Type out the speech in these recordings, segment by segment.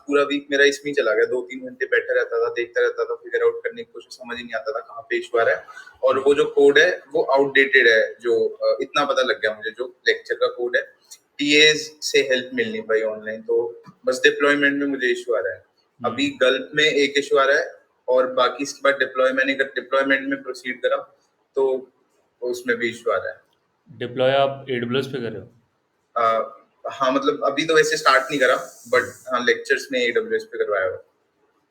पूरा वीक मेरा इसमें ही चला गया, 2-3 घंटे बैठा रहता था, देखता रहता था, फिगर आउट करने की कोशिश, समझ ही नहीं आता था कहाँ पे इशू आ रहा है। और वो जो कोड है वो आउटडेटेड है, जो इतना पता लग गया मुझे, जो लेक्चर का कोड है टीएज से हेल्प मिल नहीं पाई ऑनलाइन, तो बस डिप्लॉयमेंट में मुझे इशू आ रहा है। अभी गल्फ में एक इशू आ रहा है, और बाकी इसके बाद डिप्लॉयमेंट में प्रोसीड करा तो उसमें भी इशू आ रहा है। डिप्लॉय आप AWS पे कर रहे हो? हाँ, मतलब अभी तो वैसे स्टार्ट नहीं करा, बट हाँ लेक्चर्स में AWS पे करवाया हुआ।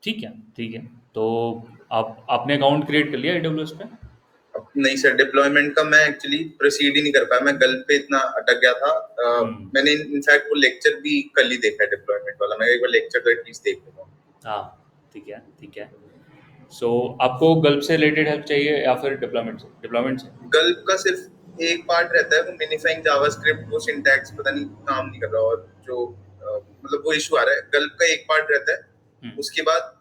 ठीक है, ठीक है। तो आप आपने अकाउंट क्रिएट कर लिया AWS पे? नहीं सर, डिप्लॉयमेंट का मैं एक्चुअली प्रोसीड ही नहीं कर पाया, मैं गल्फ पे इतना अटक गया था। मैंने इनफैक्ट वो लेक्चर भी कल ही देखा है, डिप्लॉयमेंट वाला। मैं एक बार लेक्चर तो एटलीस्ट देख लूंगा। हाँ, ठीक है, ठीक है। सो आपको गल्फ से रिलेटेड हेल्प चाहिए या फिर डिप्लॉयमेंट से? डिप्लॉयमेंट से। गल्फ का सिर्फ एक पार्ट रहता है, वो मिनिफाइंग जावास्क्रिप्ट, वो सिंटैक्स पता नहीं काम नहीं कर रहा, और जो मतलब वो इशू आ रहा है, गल्फ का एक पार्ट रहता है। उसके बाद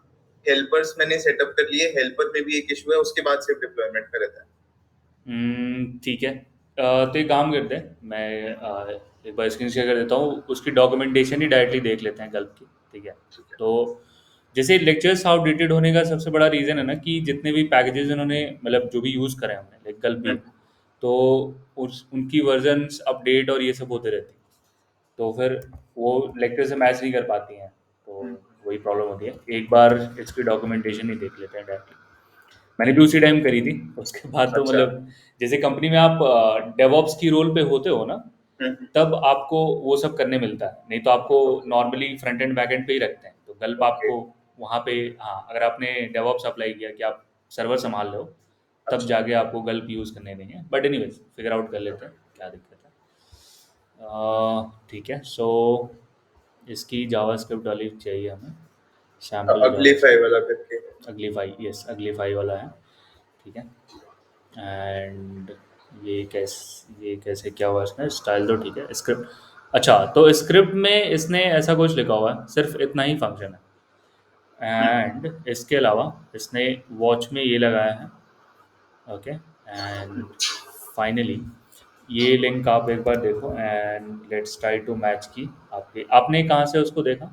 हेल्पर्स मैंने सेटअप कर लिए, हेल्पर में भी एक इशू है, उसके बाद सिर्फ डिप्लॉयमेंट का रहता है। ठीक है। तो एक काम करते हैं, मैं एक बार स्क्रीन शेयर कर देता हूँ, उसकी डॉक्यूमेंटेशन ही डायरेक्टली देख लेते हैं गल्फ की। ठीक है। तो जैसे लेक्चर्स आउटडेटेड होने का सबसे बड़ा रीज़न है ना कि जितने भी पैकेजेस उन्होंने मतलब जो भी यूज़ करे हमने, लाइक गल्फ भी है, तो उस उनकी वर्जन्स अपडेट और ये सब होते रहती हैं। तो फिर वो लेक्चर से मैच नहीं कर पाती हैं, तो वही प्रॉब्लम होती है। एक बार इसकी डॉक्यूमेंटेशन ही देख लेते हैं डायरेक्टली। मैंने भी उसी टाइम करी थी। उसके बाद तो अच्छा। मतलब जैसे कंपनी में आप डेवऑप्स की रोल पे होते हो ना, हम्म। तब आपको वो सब करने मिलता है, नहीं तो आपको normally front end back and पे ही रखते हैं। तो गल्प ओके। आपको वहाँ पे, हाँ, अगर आपने डेवऑप्स अप्लाई किया कि आप सर्वर संभाल रहे हो, तब अच्छा। जाके आपको गल्प यूज़ करने देंगे। बट एनीवेज फिगर आउट कर लेते हैं क्या दिक्कत है। ठीक है। सो इसकी जावास्क्रिप्ट वाली चाहिए हमें, सैम्पल अगले फाइव जावास्क्रिप्ट। वाला करके। अगली फाइव, यस, अगली फाइव वाला है। ठीक है। एंड ये कैसे क्या हुआ इसमें, स्टाइल तो ठीक है, स्क्रिप्ट। अच्छा, तो स्क्रिप्ट में इसने ऐसा कुछ लिखा हुआ है, सिर्फ इतना ही फंक्शन है। एंड इसके अलावा इसने वॉच में ये लगाया है। ओके। एंड फाइनली ये लिंक आप एक बार देखो, and let's try to match की। आपके आपने कहाँ से उसको देखा?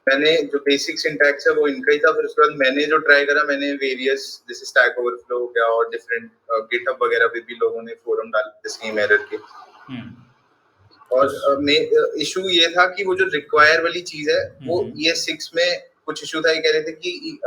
मैंने जो बेसिक सिंटैक्स है वो इनका ही था, फिर उसके बाद मैंने जो ट्राई करा, मैंने वेरियस जैसे स्टैक ओवरफ्लो हो गया, और डिफरेंट गिटहब वगैरह पे भी लोगों ने फोरम डाले थे सेम एरर के। हम्म। और इशू ये था कि वो जो रिक्वायर वाली चीज है, वो हम्म। ES6 में कुछ इशू था, ये कह रहे थे कि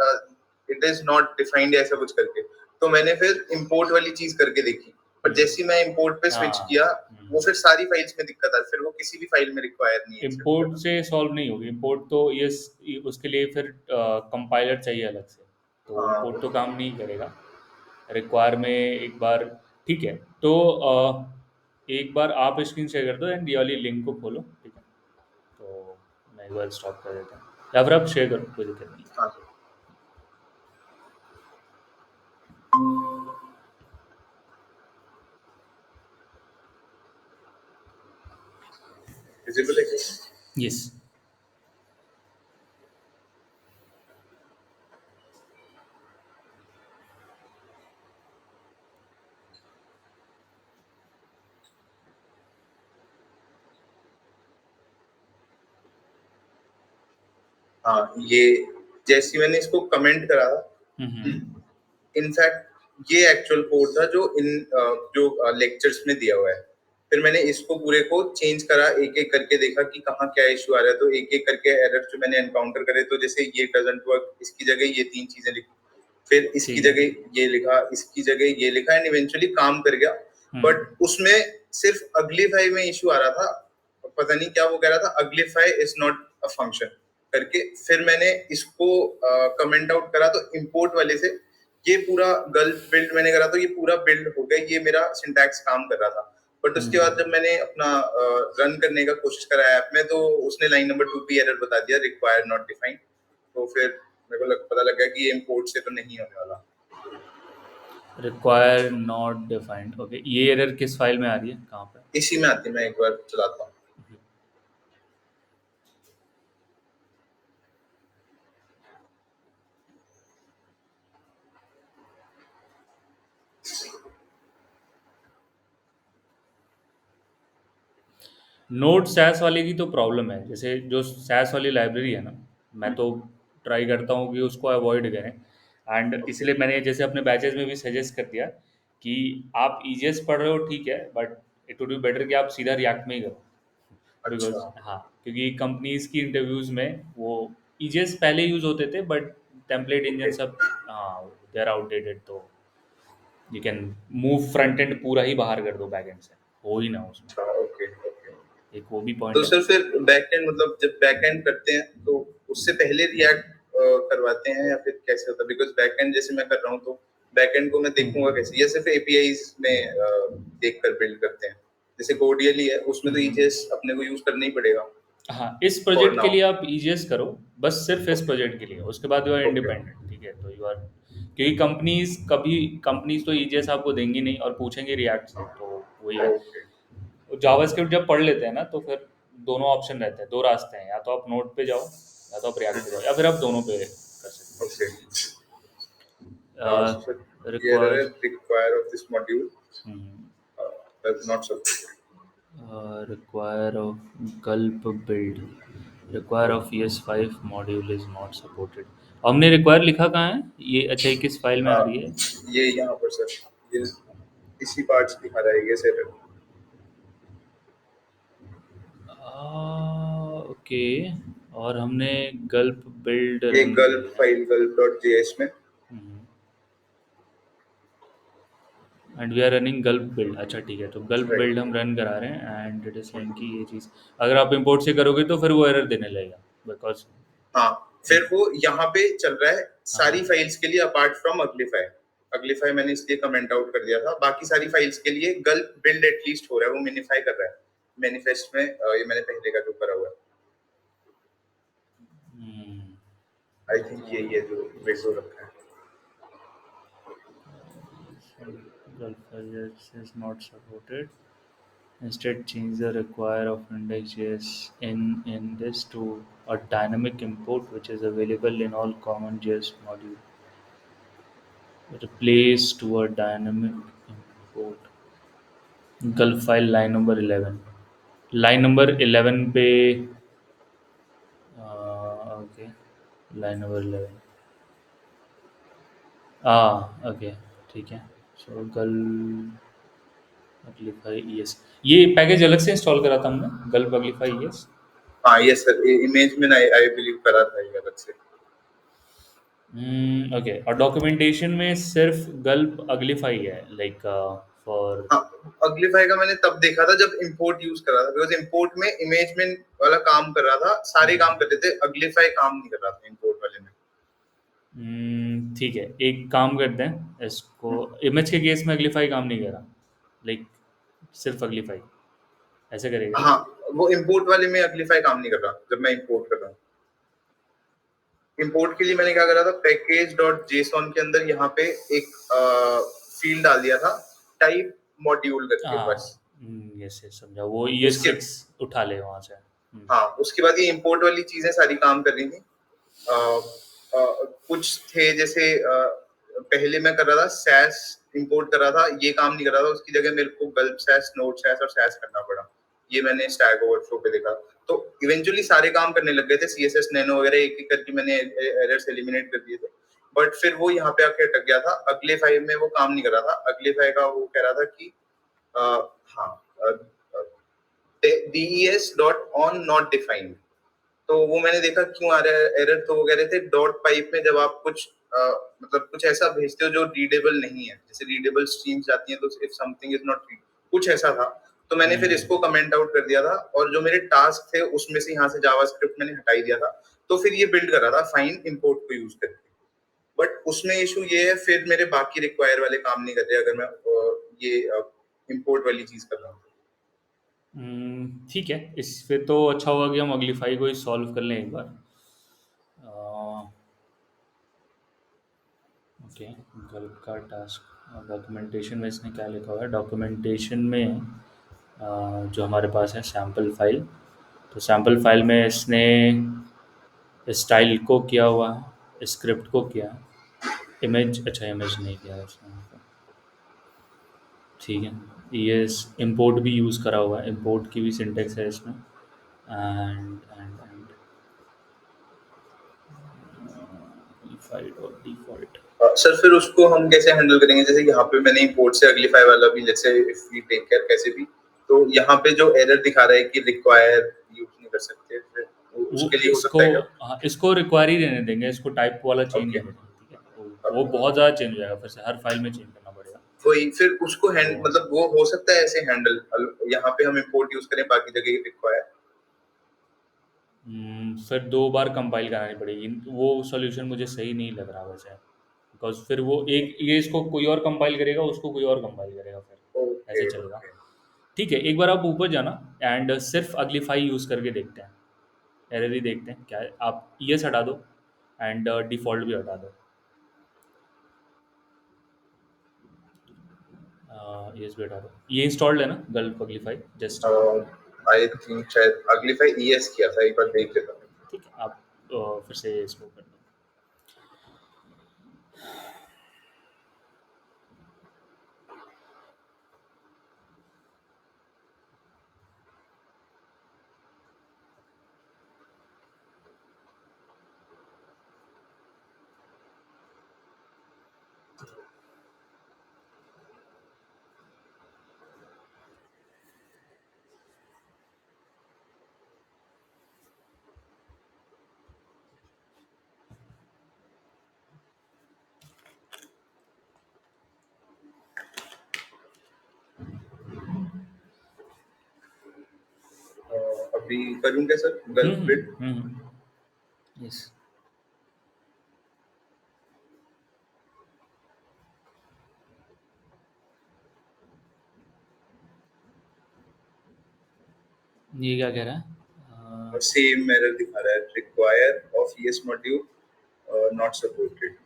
इट इज नॉट डिफाइंड ऐसा कुछ करके। तो मैंने फिर इंपोर्ट वाली चीज करके देखी, पर जैसे ही मैं इंपोर्ट पे स्विच किया, हाँ। वो फिर सारी फाइल्स में दिक्कत आ, फिर वो किसी भी फाइल में रिक्वायर नहीं एक्सेप्ट कर इम्पोर्ट रहा। से सॉल्व नहीं होगी। इम्पोर्ट तो ये उसके लिए फिर कंपाइलर चाहिए अलग से, तो हाँ। इम्पोर्ट तो काम नहीं करेगा। रिक्वायर में एक बार, ठीक है। तो एक बार आप स्क्रीन शेयर कर दो एंड ये वाली लिंक को खोलो। ठीक है। तो मैं एक बार स्टॉप कर देता हूँ, या फिर आप शेयर करो, कोई दिक्कत नहीं। हाँ। विजिबल है क्या? यस। हाँ, ये जैसे मैंने इसको कमेंट करा था, हम्म। इनफैक्ट ये एक्चुअल कोड था जो जो लेक्चर्स में दिया हुआ है। फिर मैंने इसको पूरे को चेंज करा, एक एक करके देखा कि कहाँ क्या इशू आ रहा है, तो एक एक करके एरर जो मैंने एनकाउंटर करे, तो जैसे ये डजंट वर्क, इसकी जगह ये 3 चीजें लिखी, फिर इसकी ठीक है। जगह ये लिखा, इसकी जगह ये लिखा, एंड इवेंचुअली काम कर गया। बट हम्म। उसमें सिर्फ अगलीफाई में इशू आ रहा था, पता नहीं क्या वो कह रहा था, uglify is not a function करके। फिर मैंने इसको कमेंट आउट करा, तो इंपोर्ट वाले से ये पूरा गल्फ बिल्ड मैंने करा, तो ये पूरा बिल्ड हो गया, ये मेरा सिंटैक्स काम कर रहा था। बट उसके बाद जब मैंने अपना रन करने का कोशिश करा ऐप में, तो उसने लाइन नंबर 2 पे एरर बता दिया, रिक्वायर नॉट डिफाइंड। तो फिर मेरे को पता लग गया कि ये इंपोर्ट से तो नहीं होने वाला। Require not defined, okay. ये एरर किस फाइल में आ रही है, कहाँ पे? इसी में आती है, मैं एक बार चलाता हूँ। नोड सैस वाले की तो प्रॉब्लम है, जैसे जो सैस वाली लाइब्रेरी है ना, मैं तो ट्राई करता हूँ कि उसको अवॉइड करें। And okay. इसलिए मैंने जैसे अपने बैचेस में भी सजेस्ट कर दिया कि आप ईजीएस पढ़ रहे हो ठीक है, but it would be better कि आप सीधा रिएक्ट में ही करो। अच्छा। बिकॉज हाँ, क्योंकि कंपनीज की इंटरव्यूज में वो ईजीएस पहले यूज होते थे, बट टेम्पलेट इंजन ओके। सब हाँ दे आर आउटडेटेड, तो you can move front end पूरा ही बाहर कर दो बैक एंड से, हो ही ना उसमें। अच्छा। Okay okay. तो एक वो भी तो पॉइंट है। सर फिर बैक एंड मतलब जब बैक एंड करते हैं तो उससे पहले रिएक्ट करवाते हैं या फिर कैसे होता है? बिकॉज बैक एंड जैसे मैं कर रहा हूँ तो बैक एंड को मैं देखूंगा हम्म कैसे, या सिर्फ एपीआईज में देख कर बिल्ड करते हैं? जैसे कोडीएल ही है, उसमें तो हम्म। ईजेएस अपने को यूज करना ही पड़ेगा हाँ, इस फॉर प्रोजेक्ट के नाउ। लिए आप ईजीएस करो, बस सिर्फ इस ओके प्रोजेक्ट के लिए, उसके बाद यू आर ओके इंडिपेंडेंट, ठीक है? तो यू आर, क्योंकि कंपनीज तो ईजीएस आपको देंगी नहीं और पूछेंगे रिएक्ट से, तो वही है। ओके जावास्क्रिप्ट जब पढ़ लेते हैं ना, तो फिर दोनों ऑप्शन रहते हैं, दो रास्ते हैं, या तो आप नोड पे जाओ या तो आप रिएक्ट पे जाओ, या फिर आप दोनों पे कर ओके। सकते सो सर हैं। ये error require require of this module does not support. require of gulp build, require of ES5 module is not supported। हमने रिक्वायर लिखा कहाँ है ये? अच्छा, ये किस फाइल में आ रही है? ये यहाँ पर सर, ये इसी पार्ट से दिखा रहा है ये सर। ओके। और हमने गल्प बिल्ड ये रन गल्प किया फाइल गल्प डॉट जेएस में। And we are running gulp build. अच्छा ठीक है, तो गल्प बिल्ड राइट। हम रन करा रहे हैं एंड इट इज सेइंग कि ये चीज़ अगर आप इंपोर्ट से करोगे तो फिर वो एरर देने लगेगा, बिकॉज हाँ, फिर वो यहाँ पे चल रहा है सारी हाँ। फाइल्स के लिए अपार्ट फ्रॉम अग्लिफाई। अग्लिफाई मैंने इसलिए कमेंट आउट कर दिया था, बाकी सारी फाइल्स के लिए गल्प बिल्ड एटलीस्ट हो रहा है, वो मिनिफाई कर रहा है मैनिफेस्ट में। ये मैंने पहले का जो करा हुआ है, आई थिंक यही है जो यस, विंडो रखा है। gulp is not supported। Instead, change the require of index.js in this to a dynamic import which is available in all common JS module. Replace to a dynamic import। Gulp file line number 11। Line number 11 पे okay, line number 11। Okay, ठीक है। सो गल्प yes, ये package अलग से install करा था हमने, गल्प uglify yes. हाँ ये सर, इमेज में आई बिलीव करा था ये अलग से। ओके, और डॉक्यूमेंटेशन में सिर्फ गल्प अगलीफाई है, लाइक फॉर। हाँ, अग्लिफाई का मैंने तब देखा था जब इंपोर्ट यूज कर रहा था, बिकॉज इंपोर्ट में इमेजमेंट वाला काम कर रहा था, सारे काम कर रहे थे, अग्लिफाई काम नहीं कर रहा था इंपोर्ट वाले में। ठीक है, एक काम करते हैं इसको, इमेज के केस में अगलीफाई काम नहीं कर रहा, लाइक सिर्फ अगलीफाई ऐसे करेगा क्या? हाँ, वो इंपोर्ट वाले में अग्लिफाई काम नहीं कर रहा जब मैं इंपोर्ट कर रहा हूँ। इंपोर्ट के लिए मैंने क्या करा था, पैकेज डॉट जेसॉन के अंदर यहाँ पे एक फील्ड डाल दिया था, टाइप मॉड्यूल करके, बस। हाँ, यस यस, समझा, वो ई एस उसके सिक्स उठा ले वहाँ से। हाँ, उसके बाद ये इंपोर्ट वाली चीजें सारी काम कर रही थी। कुछ थे जैसे पहले मैं कर रहा था सैस इंपोर्ट कर रहा था, ये काम नहीं कर रहा था, उसकी जगह मेरे को गल्प सैस, नोड सैस और सैस करना पड़ा। ये मैंने स्टैक ओवरफ्लो पे देखा। तो इवेंचुअली सारे काम करने लग गए थे, सीएसएस नैनो वगैरह एक एक करके मैंने एरर्स एलिमिनेट कर दिए थे। बट फिर वो यहाँ पे आके अटक गया था, अगले फाइल में वो काम नहीं कर रहा था। अगले फाइल का वो कह रहा था कि हाँ, DES dot on not defined. तो वो मैंने देखा क्यों आ रहा है एरर, तो वो कह रहे थे डॉट पाइप में जब आप कुछ मतलब कुछ ऐसा भेजते हो जो रीडेबल नहीं है, जैसे रीडेबल स्ट्रीम्स जाती हैं, तो if something is not read, कुछ ऐसा था। तो मैंने फिर इसको कमेंट आउट कर दिया था, और जो मेरे टास्क थे उसमें से यहाँ से जावास्क्रिप्ट मैंने हटा ही दिया था। तो फिर ये बिल्ड कर रहा था फाइन इंपोर्ट को यूज करके। बट उसमें इशू ये है, फिर मेरे बाकी रिक्वायर वाले काम नहीं कर रहे अगर मैं ये इंपोर्ट वाली चीज कर रहा हूँ। ठीक है, इस फिर तो अच्छा होगा कि हम अगलीफाई को ही सॉल्व कर लें एक बार। ओके, गल्प का टास्क डॉक्यूमेंटेशन में इसने क्या लिखा हुआ है? डॉक्यूमेंटेशन में जो हमारे पास है सैम्पल फाइल, तो सैम्पल फाइल में इसने स्टाइल को किया हुआ है, स्क्रिप्ट को किया है, इमेज, अच्छा इमेज नहीं किया है इसने, ठीक है। यस, इंपोर्ट भी यूज़ करा हुआ है, इंपोर्ट की भी सिंटेक्स है इसमें। एंड डिफॉल्ट और डिफॉल्ट। सर फिर उसको हम कैसे हैंडल करेंगे? जैसे यहाँ पे मैंने इंपोर्ट से अगलीफाई वाला भी, जैसे इफ वी टेक केयर कैसे भी, तो यहाँ पे जो एरर दिखा रहा है कि रिक्वायर यूज नहीं कर सकते, फिर वो उसके लिए हो इसको, सकता है क्या? हाँ, इसको रिक्वायर ही रहने देंगे, इसको टाइप वाला चेंज ओके। नहीं करेंगे, ठीक है? वो बहुत ज़्यादा चेंज हो जाएगा, फिर से हर फाइल में चेंज करना पड़ेगा। वही फिर उसको तो मतलब वो हो सकता है ऐसे हैंडल, यहाँ पे हम इंपोर्ट यूज करें, बाकी जगह रिक्वायर। फिर 2 बार कंपाइल करानी पड़ेगी, वो सॉल्यूशन मुझे सही नहीं लग रहा वैसे, बिकॉज फिर वो एक ये इसको कोई और कंपाइल करेगा, उसको कोई और कंपाइल करेगा, फिर ओके ऐसे चलेगा। ओके। ठीक है, एक बार आप ऊपर जाना एंड सिर्फ अगलीफाई यूज़ करके देखते हैं, एरर ही देखते हैं क्या है। आप ईएस हटा दो एंड डिफ़ॉल्ट भी हटा दो। ईएस भी हटा दो। ये इंस्टॉल्ड है ना gulf uglify just? I think शायद अगलीफाई ईएस किया था, एक बार देख लेता हूँ। ठीक है, आप फिर से इसको कर दो। अभी करूँ क्या सर, गल्फ बिट? यस। ये क्या कह रहा है? सेम एरर दिखा रहा है, require of ES module not supported.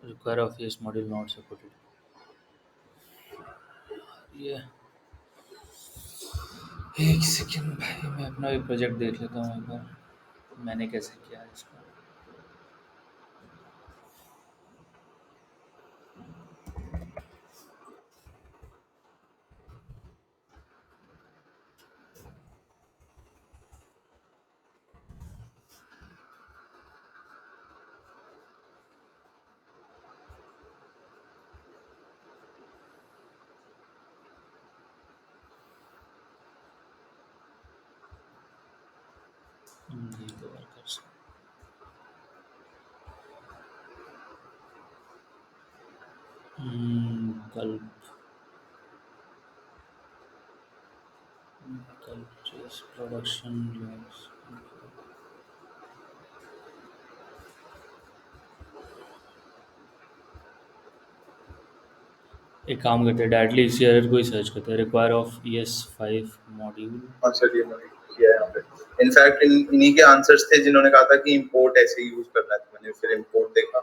Require of ES module not supported. ये एक सेकेंड भाई, मैं अपना एक प्रोजेक्ट देख लेता हूँ एक बार, मैंने कैसे किया है इसको। ये तो वर्कर्स कल कल प्रोडक्शन लिंक्स। एक काम करते हैं, डायरेक्टली इसी एरर को ही सर्च करते हैं, रिक्वायर ऑफ ES 5 मॉड्यूल। हाँ सर, ये मैंने किया है यहाँ पे। इनफैक्ट इन्हीं के आंसर्स थे जिन्होंने कहा था कि इंपोर्ट ऐसे यूज करना है, तो मैंने फिर इंपोर्ट देखा,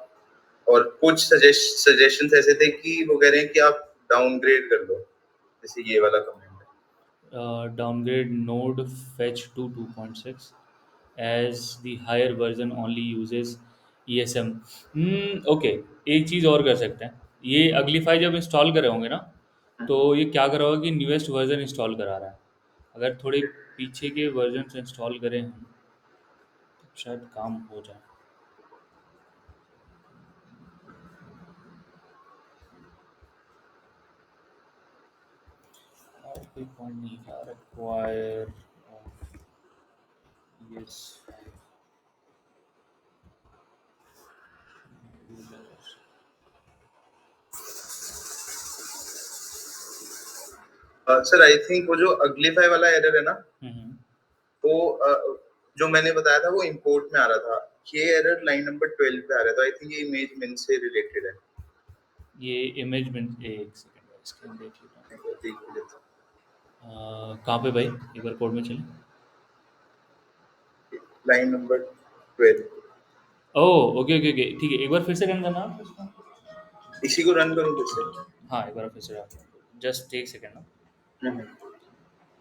और कुछ सजेशंस ऐसे थे कि वो कह रहे हैं कि आप डाउनग्रेड कर लो, जैसे ये वाला comment Downgrade node fetch to 2.6 as the higher version only uses ESM। Okay, एक चीज़ और कर सकते हैं, ये अगलीफाई जब इंस्टॉल करे होंगे ना, है। तो ये क्या करा होगा कि न्यूएस्ट वर्जन इंस्टॉल करा रहा है। अगर थोड़े पीछे के वर्जन से इंस्टॉल करें हम, तो शायद काम हो जाए। और कोई पॉइंट नहीं था, require yes sir I think वो जो अगलीफाई वाला एरर है ना, वो जो मैंने बताया था वो इंपोर्ट में आ रहा था, ये एरर लाइन नंबर 12 पे आ रहा था। आई थिंक ये इमेज मिन से रिलेटेड है। ये इमेज में एक सेकेंड स्क्रीन देख लेता हूँ। एक बार देख लेते कहाँ पे भाई, एक बार कोड में चलें। हैं। Line number 12। Oh okay okay okay, ठीक है, एक बार फिर से रन करना आप इसको। इसी को रन करूँ फिर से? हाँ, एक बार फिर से रन, जस्ट एक सेकेंड ना। हम्म।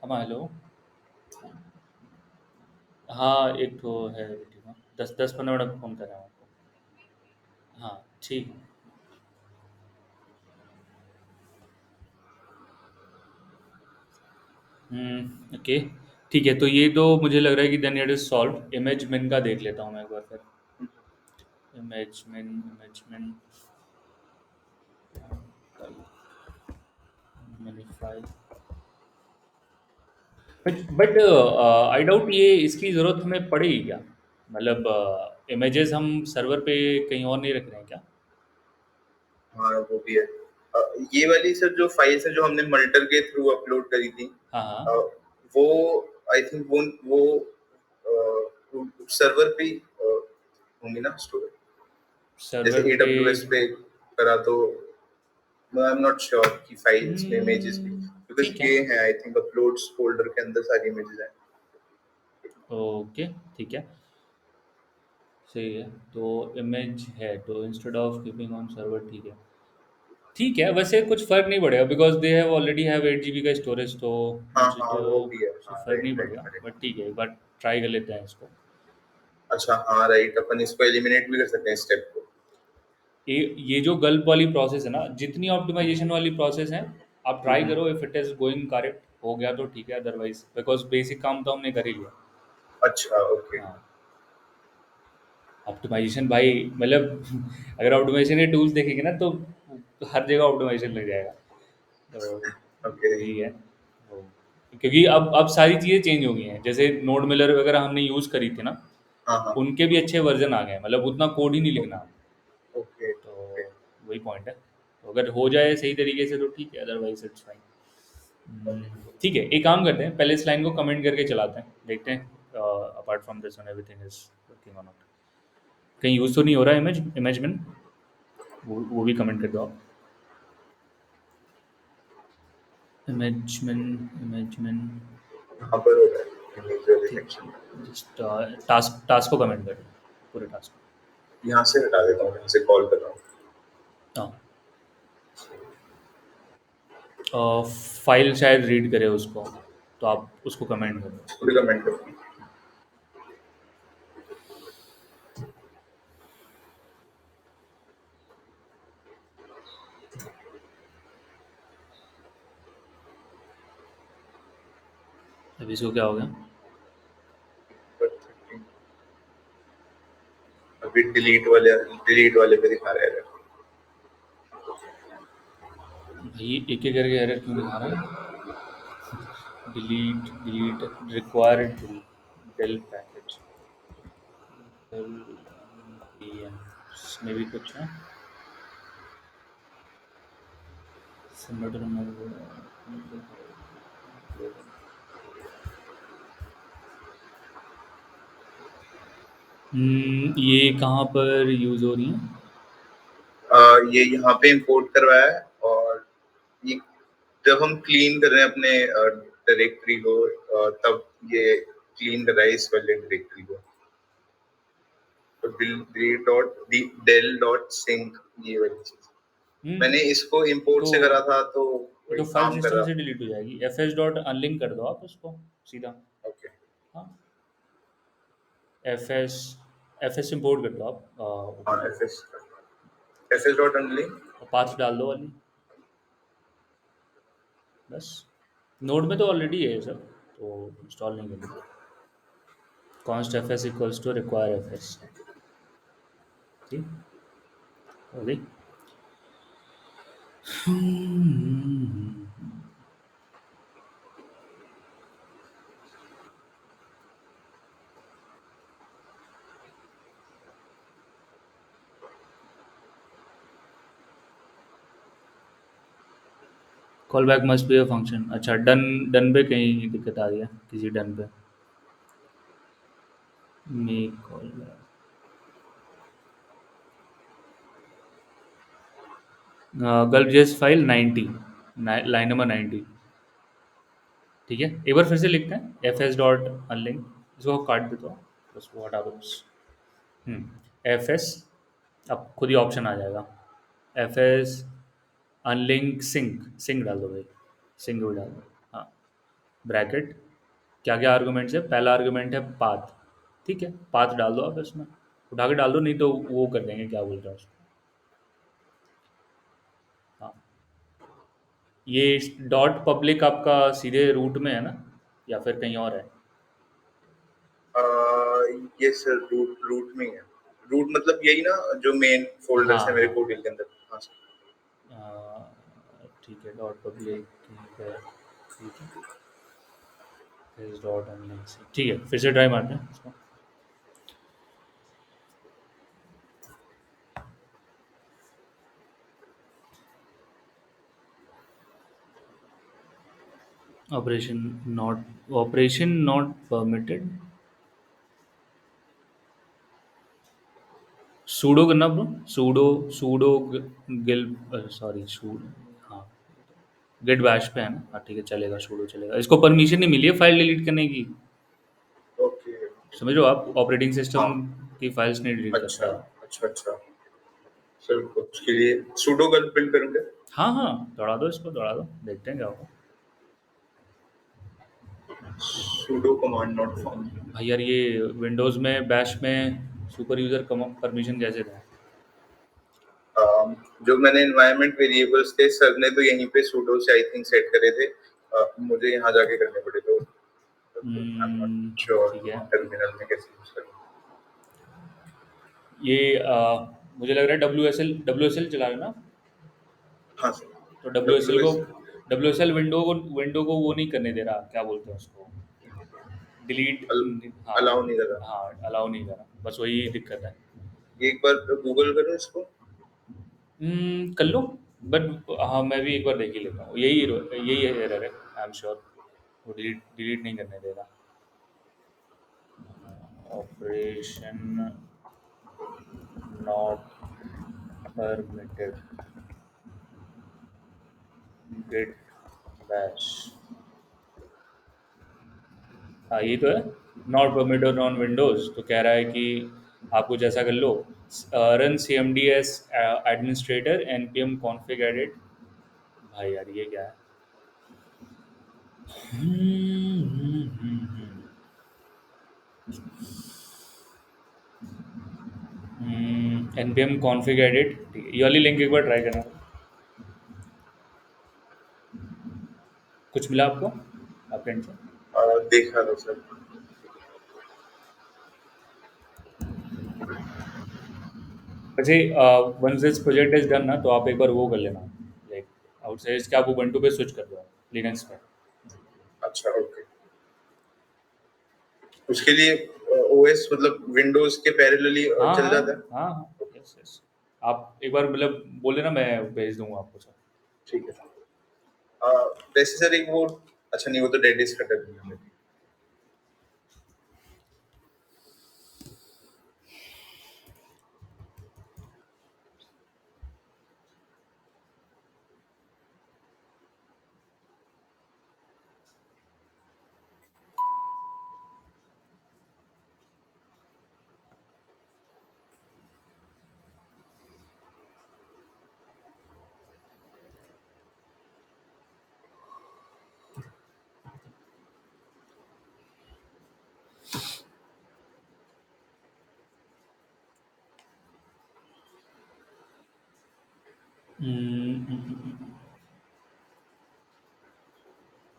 हाँ हेलो। हाँ, एक तो है ठीक है, 10-15 मिनट फ़ोन कर रहा हूँ आपको। हाँ ठीक है। ओके, ठीक है, तो ये तो मुझे लग रहा है कि then it is solve. Image min का देख लेता हूँ मैं एक बार फिर। इमेज मिन मिनिफाई। बट आई डाउट ये इसकी ज़रूरत हमें पड़ेगी क्या? मतलब इमेजेस हम सर्वर पे कहीं और नहीं रख रहे हैं क्या? हाँ वो भी है। ये वाली सर जो फाइल्स है जो हमने मल्टर के थ्रू अपलोड करी थी, हाँ अ, हाँ। वो आई थिंक वो सर्वर पे होंगी ना स्टोर, जैसे सर्वर पे। AWS पे करा तो आई एम नॉट श्योर कि फाइल्स में इमेजेस भी, बिकॉज ठीक है। ये है आई थिंक अपलोड्स फोल्डर के अंदर सारी इमेजेस हैं। ओके, ठीक है, सही है। तो इमेज है तो instead of keeping on server, ठीक है। ठीक है, वैसे कुछ फ़र्क नहीं पड़ेगा because they have already have 8 GB का स्टोरेज, तो हाँ मुझे हाँ तो वो भी है, उससे हाँ फ़र्क नहीं राइट राइट पड़ेगा, करेक्ट। बट ठीक है, एक बार ट्राई कर लेते हैं इसको। अच्छा हाँ राइट, अपन इसको एलिमिनेट भी कर सकते हैं स्टेप को। ये जो गल्प वाली प्रोसेस है ना, जितनी ऑप्टिमाइजेशन वाली प्रोसेस है, आप ट्राई हम्म, करो, if it is going correct हो गया तो ठीक है, अदरवाइज़ बिकॉज़ बेसिक काम तो हमने कर ही लिया। अच्छा ओके। हाँ, ऑप्टिमाइजेशन भाई, मतलब अगर ऑप्टिमाइजेशन के टूल्स देखेंगे ना तो हर जगह ऑप्टिमाइजेशन लग जाएगा। तो ओके। वही है। तो क्योंकि अब सारी चीज़ें चेंज हो गई हैं, जैसे नोड मिलर वगैरह हमने यूज़ करी थी ना, हाँ हाँ उनके भी अच्छे वर्जन आ गए हैं, मतलब उतना कोड ही नहीं लिखना। ओके तो ओके। वही पॉइंट है, तो अगर हो जाए सही तरीके से तो ठीक है, अदरवाइज इट्स फाइन। ठीक है, एक काम करते हैं, पहले इस लाइन को कमेंट करके चलाते हैं, देखते हैं apart from this one everything is working और नॉट। कहीं यूज़ तो नहीं हो रहा है इमेज में, वो भी कमेंट कर दो आप। इमेज में यहाँ पर हो रहा है इमेज वाले ठीक सेक्शन। है, जस्ट टास्क टास्क को कमेंट कर दो, पूरे टास्क यहाँ से हटा देता हूँ, यहाँ से कॉल कर रहा हूँ। को। हाँ, फाइल शायद रीड करे उसको, तो आप उसको कमेंट करो। पूरी कमेंट करता हूँ। अभी इसको क्या हो गया? अभी डिलीट वाले पे दिखा रहा है। भाई एक एक करके एरर क्यों दिखा रहा है? Delete delete required del package इसमें भी कुछ है। सबमिट ये कहाँ पर यूज़ हो रही है? ये यहाँ पे इंपोर्ट करवाया है, और ये जब हम क्लीन कर रहे हैं अपने डायरेक्टरी को, तब ये क्लीन कर रहा है इस वाले डायरेक्टरी को। तो delete dot del dot sync, ये वाली चीज हम्म मैंने इसको इंपोर्ट तो से करा था, तो ये वही तो फाइल काम कर सिस्टम रहा से था। डिलीट हो जाएगी, एफ एस डॉट अनलिंक कर दो आप उसको सीधा। ओके। हाँ, एफ एस इम्पोर्ट कर दो आप हाँ ऊपर से, एफ एस डॉट अनलिंक। और पाथ डाल दो वाली, बस। नोड में तो ऑलरेडी है ये सब, तो इंस्टॉल नहीं करना। Const F S equals to require F S, ठीक हो गई। Call back must be a function. अच्छा, डन डन पे कहीं दिक्कत आ रही है, किसी डन पे। Make call back, gulp JS file 90, line number 90। ठीक है, एक बार फिर से लिखते हैं, एफ एस डॉट अनलिंक, इसको काट देता हूँ, बस वो हटा दो बस। एफ एस, अब खुद ही ऑप्शन आ जाएगा, F S unlink sync, sync डाल दो भाई, सिंक भी डाल दो। हाँ, ब्रैकेट, क्या क्या आर्गूमेंट्स है, पहला आर्गूमेंट है पाथ, ठीक है, पाथ डाल दो आप इसमें, उठा के डाल दो, नहीं तो वो कर देंगे, क्या बोलते हैं उसको। हाँ, ये डॉट पब्लिक आपका सीधे रूट में है ना, या फिर कहीं और है? ये सर रूट रूट में ही है। रूट मतलब यही ना, जो मेन हाँ फोल्डर्स है मेरे हाँ कोडिल के अंदर। हाँ सर। ठीक है, डॉट पब्लिक ठीक है, ठीक है, फिर डॉट ऑनलाइन से ठीक है, फिर से ट्राई मारते हैं इसको। Operation not permitted. सूडो करना bro, pseudo pseudo Gill, sorry pseudo, हाँ गेट बैश पे है ना, हाँ ठीक है चलेगा, सूडो चलेगा। इसको परमिशन नहीं मिली है फाइल डिलीट करने की, ओके। समझ लो आप, ऑपरेटिंग सिस्टम हाँ। की फाइल्स नहीं डिलीट अच्छा करता है। अच्छा अच्छा। सर उसके लिए सूडो गल बिल्ड करूंगा। हाँ हाँ, दौड़ा दो इसको, दौड़ा दो, देखते हैं क्या होगा। Sudo command not found. भाई यार ये विंडोज़ में बैश में सुपर यूज़र परमिशन कैसे दें? जो मैंने एनवायरनमेंट वेरिएबल्स थे सर ने तो यहीं पे सूडो से आई थिंक सेट करे थे। मुझे यहाँ जाके करने पड़े तो I am hmm, not sure ठीक है। टर्मिनल में कैसे यूज करूँ। ये मुझे लग रहा है डब्ल्यू एस एल चला रहे हो ना? हाँ सर। तो डब्ल्यू एस एल डब्ल्यू को, एस विंडो को वो नहीं करने दे रहा, क्या बोलते हैं उसको, डिलीट। हाँ अलाउ नहीं कर रहा। हाँ, अलाउ नहीं करा, बस वही दिक्कत है। एक बार गूगल करूँ इसको। कर लो, बट हाँ मैं भी एक बार देख ही लेता हूँ, यही एरर है, आई एम श्योर। वो डिलीट डिलीट नहीं करने देगा। Operation not permitted git bash, हाँ ये तो है, नॉट परमिटेड ऑन विंडोज, तो कह रहा है कि आप कुछ ऐसा कर लो, run C M D as administrator N P M config edit. भाई यार ये क्या है? N P M config edit, ठीक है, ये वाली लिंक एक बार ट्राई करना। कुछ मिला आपको आपके एंड से? देखा था सर। वैसे once this project is done ना, तो आप एक बार वो कर लेना, लाइक आउट से इसके आप उबंटू पे स्विच कर दो लिनक्स पे। अच्छा ओके। उसके लिए ओएस मतलब विंडोज के पैरेलली हाँ चल हाँ जाता है। हाँ हाँ, यस यस, आप एक बार मतलब बोले ना, मैं भेज दूंगा आपको सब। ठीक है। वैसे सर एक वो, अच्छा नहीं वो तो डेडिस का टर्मिनल है।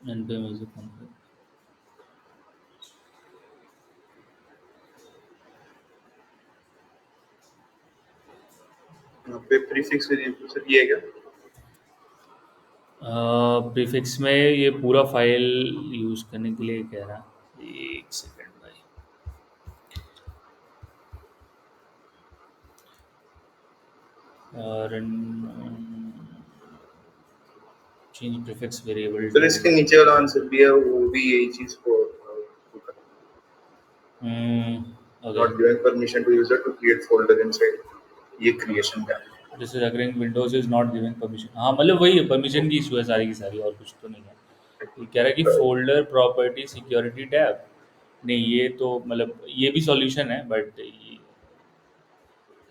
npm is a config। यहाँ पे प्रीफिक्स वेरिएबल सर ये है क्या। प्रीफिक्स में ये पूरा फाइल यूज करने के लिए कह रहा है, एक सेकंड भाई। Run change prefix variable sir too, इसके नीचे वाला आंसर भी है वो भी यही चीज को okay, not giving permission to user to create folder inside, ये क्रिएशन का है। This is agreeing Windows is not giving permission, हाँ मतलब वही है, परमिशन की इशू है सारी की सारी, और कुछ तो नहीं है। ये कह रहा है कि फोल्डर प्रॉपर्टी सिक्योरिटी टैब, नहीं ये तो मतलब ये भी सॉल्यूशन है, बट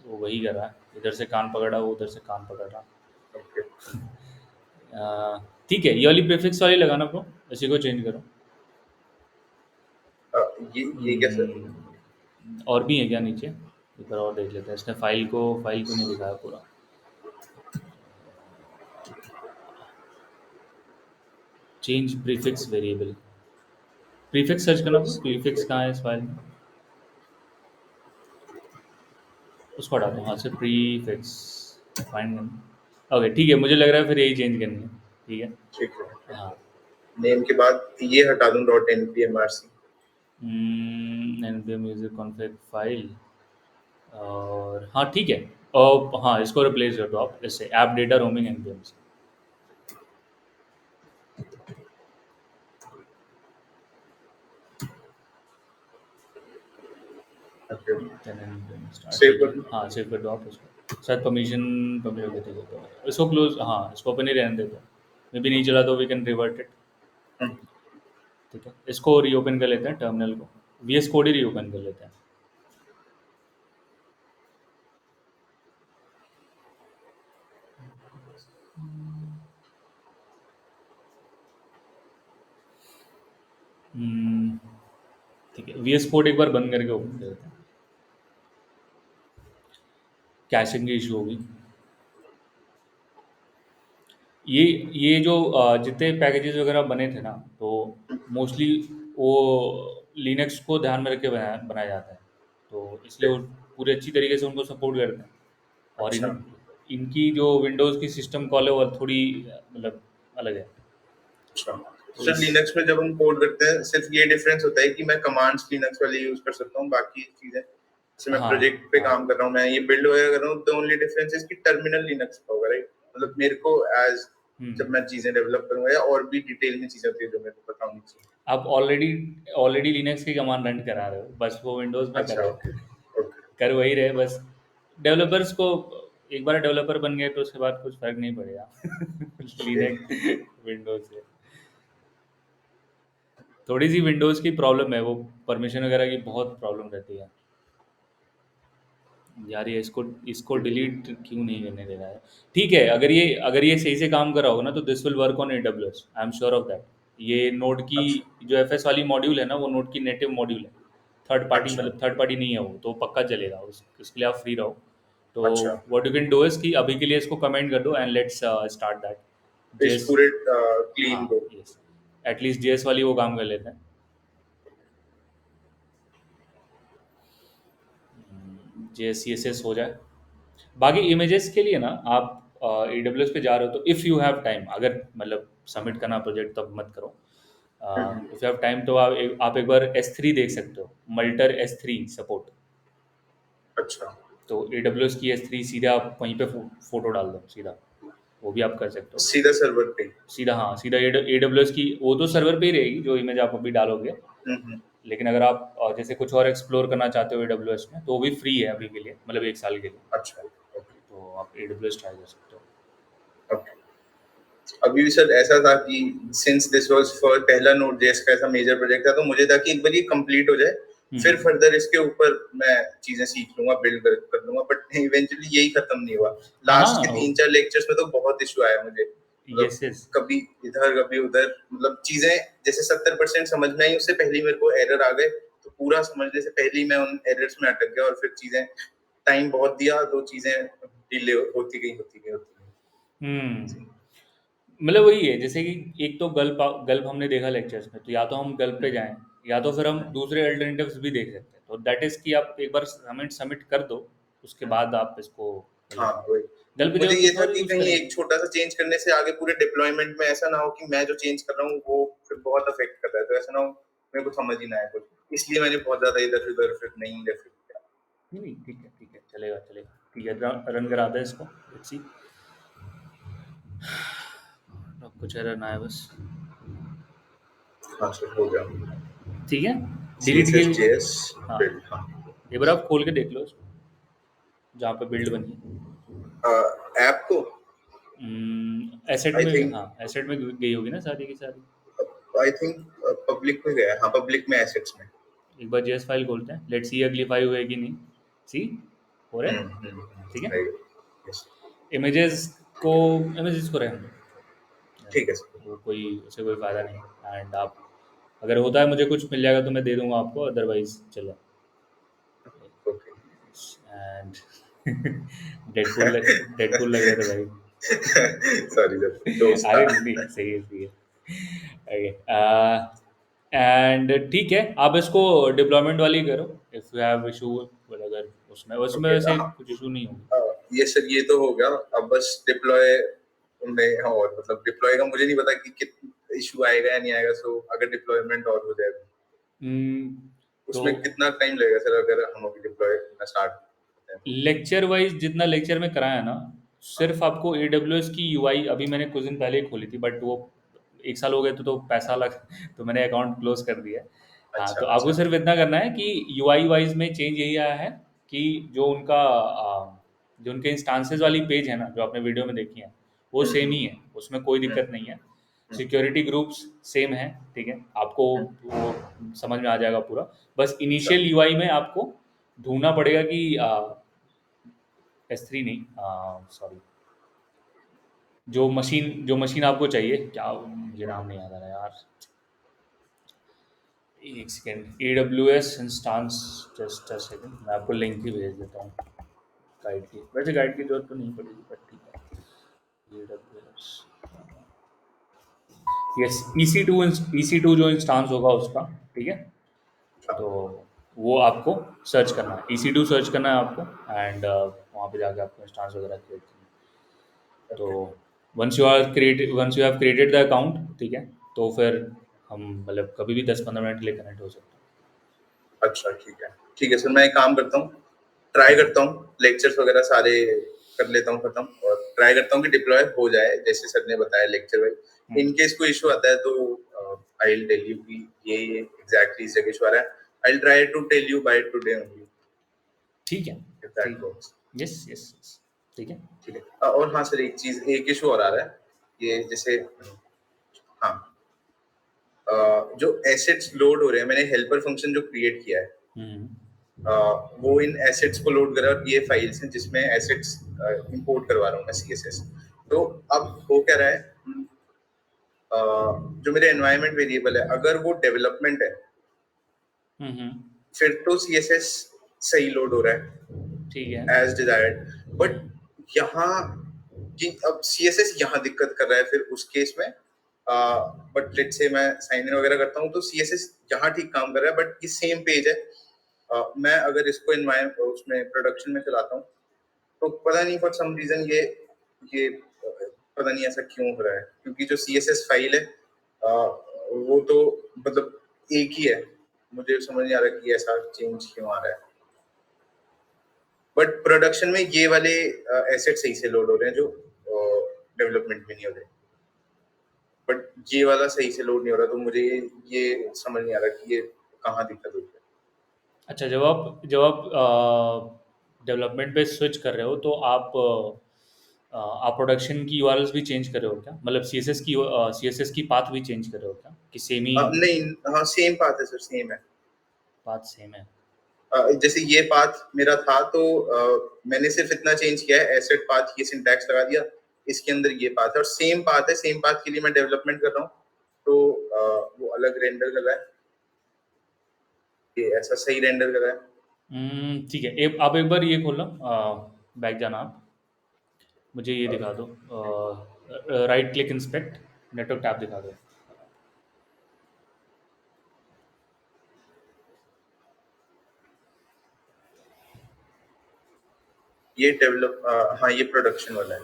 वो वही कर रहा है, इधर से कान पकड़ा वो उधर से कान पकड़ रहा। ओके। ठीक है, ये वाली प्रीफिक्स वाली लगाना ब्रो, इसी को चेंज करो। ये क्या सर। और भी है क्या नीचे, एक बार और देख लेते हैं, इसने फाइल को नहीं दिखाया पूरा। Change prefix variable, prefix search करना पड़ेगा, प्रीफिक्स कहाँ है इस फाइल में, उसको हटा दो, हाँ से प्रीफिक्स फाइंड करना। ओके ठीक है, मुझे लग रहा है फिर यही चेंज करनी है। ठीक है। ठीक है। हाँ। नेम के बाद ये हटा दूं dot npmrc। npm user config file, और हाँ ठीक है, और हाँ इसको रिप्लेस कर दो आप इससे, ऐप डेटा रोमिंग npm से। Then npm start, सेव ठीक कर है, दूं। हाँ सेव कर दो आप इसको, शायद परमिशन परमिशन देते होते हैं इसको क्लोज, हाँ इसको ओपन ही रहने देते हैं, मे भी नहीं चला तो वी कैन रिवर्ट इट। हम्म, ठीक है, इसको रीओपन कर लेते हैं टर्मिनल को, वीएस कोड ही रीओपन कर लेते हैं। हम्म, ठीक है, वीएस कोड एक बार बंद करके ओपन कर लेते हैं, कैशिंग की इशू होगी। ये जो जितने पैकेजेस वगैरह बने थे ना, तो मोस्टली वो लिनक्स को ध्यान में रख के बनाया जाता है, तो इसलिए वो पूरे अच्छी तरीके से उनको सपोर्ट करते हैं। और अच्छा। इनकी जो विंडोज़ की सिस्टम कॉल है वो थोड़ी मतलब अलग है, अच्छा, तो सर इस लिनक्स में जब हम कोड करते हैं सिर्फ ये डिफरेंस होता है कि मैं कमांड्स लिनक्स वाले यूज कर सकता हूँ, बाकी चीजें जैसे मैं हाँ प्रोजेक्ट पे हाँ। काम कर रहा हूँ, मैं ये बिल्ड वगैरह कर रहा हूँ, द ओनली डिफरेंस इज कि टर्मिनल लिनक्स का होगा, राइट? मतलब मेरे को एज हम्म। जब मैं चीजें डेवलप करूंगा या और भी डिटेल में चीजें होती है जो मेरे को पता होनी चाहिए। आप ऑलरेडी ऑलरेडी लिनक्स की कमांड रन करा रहे हो, बस वो विंडोज़ में कर अच्छा, रहे ओके हो, ओके। कर वही रहे बस। डेवलपर्स को एक बार डेवलपर बन गए तो उसके बाद कुछ फर्क नहीं पड़ेगा लिनक्स विंडोज से। थोड़ी सी विंडोज़ की प्रॉब्लम है, वो परमिशन वगैरह की बहुत प्रॉब्लम रहती है यार, ये इसको इसको डिलीट क्यों नहीं करने दे रहा है। ठीक है, अगर ये सही से काम कर रहा होगा ना तो this will work on AWS, I am sure of that. ये नोड की अच्छा जो एफएस वाली मॉड्यूल है ना, वो नोड की नेटिव मॉड्यूल है, थर्ड पार्टी अच्छा मतलब थर्ड पार्टी नहीं है वो, तो पक्का चलेगा उसके लिए आप फ्री रहो। तो अच्छा। What you can do is कि अभी के लिए इसको कमेंट कर दो एंड लेट्स स्टार्ट दैट इस जेस। पूरे हाँ क्लीन को। यस, एटलीस्ट जेएस वाली वो काम कर लेते हैं, जेएस CSS हो जाए। बाकी इमेजेस के लिए ना आप AWS पे जा रहे हो तो इफ़ यू हैव टाइम, अगर मतलब सबमिट करना प्रोजेक्ट तब मत करो, हम्म, इफ़ यू हैव टाइम तो आप एक बार S3 देख सकते हो, मल्टर S3 सपोर्ट। अच्छा। तो AWS की S3 सीधा आप वहीं पे फोटो डाल दो सीधा, वो भी आप कर सकते हो सीधा सर्वर पे। सीधा। हाँ सीधा AWS की वो तो सर्वर पे ही रहेगी जो इमेज आप अभी डालोगे, हम्म। लेकिन अगर आप जैसे कुछ और एक्सप्लोर करना चाहते हो AWS में तो वो भी फ्री है अभी के लिए, मतलब 1 साल के लिए, अच्छा ओके तो आप AWS ट्राई कर सकते हो। ओके। अभी भी सर ऐसा था कि सिंस दिस वाज फॉर पहला नोड जेएस का ऐसा मेजर प्रोजेक्ट था, तो मुझे था कि एक बार ये कंप्लीट हो जाए, फिर हम्म। फर्दर इसके ऊपर मैं चीजें सीख लूंगा, बिल्ड कर लूंगा, बट इवेंचुअली यही खत्म नहीं हुआ। हाँ लास्ट के हाँ। 3-4 लेक्चर्स में तो बहुत इशू आया मुझे, मतलब यस यस। कभी इधर कभी उधर, मतलब चीजें जैसे 70% समझ में आई उससे पहले ही मेरे को एरर आ गए, तो पूरा समझने से पहले ही मैं उन एरर्स में अटक गया और फिर चीजें टाइम बहुत दिया, तो चीजें डिले होती गई। हम्म। मतलब वही है, जैसे कि एक तो गल्प गल्प हमने देखा लेक्चर्स में, तो या तो हम गल्प पे जाएं या तो फिर हम दूसरे अल्टरनेटिव्स भी देख सकते हैं, तो दैट इज़ कि आप एक बार सबमिट सबमिट कर दो, उसके बाद आप इसको कर हाँ लेना। वही। गल्प पे मुझे जाओ ये कुछ था और कि यूज़ कहीं करेंगे। एक छोटा सा चेंज करने से आगे पूरे डिप्लॉयमेंट में ऐसा ना हो कि मैं जो चेंज कर रहा हूँ वो फिर बहुत अफेक्ट कर रहा है, तो ऐसा ना हो मेरे को समझ ही ना आए कुछ, इसलिए मैंने बहुत ज्यादा इधर उधर फिर नहीं रेफर किया। नहीं नहीं ठीक है चलेगा चलेगा, ठीक है रन करा दे इसको, लेट्स सी। अब कुछ एरर ना है बस। हाँ सर हो गया। ठीक है, डिलीट किए। CSS JS हाँ, बिल्ड। हाँ। एक बार आप खोल के देख लो इसको, जहाँ पे बिल्ड बनी है। ऐप को एसेट आई में, थिंक हाँ एसेट में गई होगी ना सारी की सारी। आई थिंक पब्लिक में गया है। हाँ पब्लिक में एसेट्स में। एक बार जेएस फाइल खोलते हैं, लेट्स सी अगली फाइल हुए कि नहीं। सी हो रहा है। ठीक है, राइट। यस। इमेजेस को इमेजेस को रहने दो, ठीक है सर। वो कोई उसे कोई फ़ायदा नहीं, एंड आप अगर होता है मुझे कुछ मिल जाएगा तो मैं दे दूंगा आपको, अदरवाइज चलो। ओके। एंड डेडपुल लग रहा था भाई। सॉरी सर, दोस्त था। अरे नहीं सही है सही है। ओके, एंड ठीक है, आप इसको डिप्लॉयमेंट वाली करो। इफ यू हैव इशू, अगर उसमें उसमें ओके। वैसे कुछ इशू नहीं होगी। ये सर, ये तो हो गया। अब बस डिप्लॉय में, हाँ, और मतलब डिप्लॉय का मुझे नहीं पता कि कितना इशू आएगा या नहीं आएगा। सो अगर डिप्लॉयमेंट और हो जाए हम्म, तो उसमें कितना टाइम लगेगा सर, अगर हम अभी डिप्लॉय करना स्टार्ट करते हैं तो? लेक्चर वाइज जितना लेक्चर में कराया ना, हाँ। सिर्फ आपको AWS की UI अभी मैंने कुछ दिन पहले ही खोली थी, बट वो 1 साल हो गए तो पैसा लग तो मैंने अकाउंट क्लोज कर दिया है। हाँ, अच्छा तो आपको अच्छा। सिर्फ इतना करना है कि UI वाइज में चेंज यही आया है कि जो उनके इंस्टांसेस वाली पेज है ना, जो आपने वीडियो में देखी है, वो सेम ही हम्म। है, उसमें कोई हम्म। दिक्कत नहीं है। हम्म। सिक्योरिटी ग्रुप्स सेम है, ठीक है, आपको हम्म। वो समझ में आ जाएगा पूरा। बस अच्छा। इनिशियल UI में आपको ढूंढना पड़ेगा कि S3 नहीं, सॉरी, जो मशीन आपको चाहिए, क्या मुझे नाम नहीं याद आ रहा यार, एक second, AWS instance, just a second, मैं आपको लिंक ही भेज देता हूँ गाइड की। वैसे गाइड की जरूरत तो नहीं पड़ेगी, बट ठीक है। AWS, यस, EC2 जो इंस्टांस होगा उसका, ठीक है। अच्छा। तो वो आपको सर्च करना है, EC2 सर्च करना है आपको, एंड वहाँ पे जाके आपको इंस्टांस वगैरह क्रिएट करना है। तो okay. Once you have created the account, ठीक है, तो फिर हम मतलब कभी भी 10-15 मिनट के लिए कनेक्ट हो सकते अच्छा, ठीक है। ठीक है सर, मैं एक काम करता हूँ, ट्राई हैं। करता हूँ, लेक्चर्स वगैरह सारे कर लेता हूँ खत्म, और ट्राई करता हूँ कि डिप्लॉय हो जाए जैसे सर ने बताया लेक्चर वाइज। इन केस कोई इशू आता है तो आई विल टेल यू कि ये एग्जैक्टली इस जगह इशू आ रहा है। I will try to tell you by today only, ठीक है, इफ दैट ठीक वर्क्स। है, यस यस यस, ठीक है। ठीक है। और हाँ सर, एक चीज, एक इशू और आ रहा है। ये जैसे, हाँ, जो एसेट्स लोड हो रहे हैं, मैंने हेल्पर फंक्शन जो क्रिएट किया है, हम्म, अ, वो इन एसेट्स को लोड कर रहा है, और ये फाइल्स हैं जिसमें एसेट्स इंपोर्ट करवा रहा हूँ मैं, CSS। तो अब हो क्या रहा है, अ, जो मेरे एनवायरनमेंट वेरिएबल है, अगर वो डेवलपमेंट है, हम्म, फिर तो CSS सही लोड हो रहा है ठीक है। As desired. बट यहाँ, कि अब CSS यहाँ दिक्कत कर रहा है फिर उस केस में। बट लेट से मैं साइन इन वगैरह करता हूँ तो CSS यहाँ ठीक काम कर रहा है, बट ये सेम पेज है। मैं अगर इसको एनवायरनमेंट उसमें प्रोडक्शन में चलाता हूँ, तो पता नहीं फॉर सम रीजन ये पता नहीं ऐसा क्यों हो रहा है, क्योंकि जो CSS फाइल है, वो तो मतलब एक ही है। मुझे समझ नहीं आ रहा कि ऐसा चेंज क्यों आ रहा है। बट प्रोडक्शन में ये वाले एसेट सही से लोड हो रहे हैं जो डेवलपमेंट में नहीं हो रहे, बट ये वाला सही से लोड नहीं हो रहा। तो मुझे ये समझ नहीं आ रहा कि ये कहाँ दिक्कत हो रही है। अच्छा, जब आप डेवलपमेंट पे स्विच कर रहे हो तो आप प्रोडक्शन की URLs भी चेंज कर रहे हो क्या? मतलब CSS की पाथ भी चेंज कर रहे हो क्या, कि सेम ही नहीं, हाँ, सेम पाथ है सर, सेम है। पाथ सेम है? जैसे ये पाथ मेरा था तो मैंने सिर्फ इतना चेंज किया है, एसेट पाथ ये सिंटैक्स लगा दिया, इसके अंदर ये पाथ है, और सेम पाथ है। सेम पाथ के लिए मैं डेवलपमेंट कर रहा हूँ, तो वो अलग रेंडर कर रहा है, ये ऐसा सही रेंडर कर रहा है। ठीक है, आप एक बार ये खोलना, बैक जाना आप, मुझे ये दिखा दो, right click inspect, network tab दिखा दो। ये डेवलप, हाँ, ये प्रोडक्शन वाला है।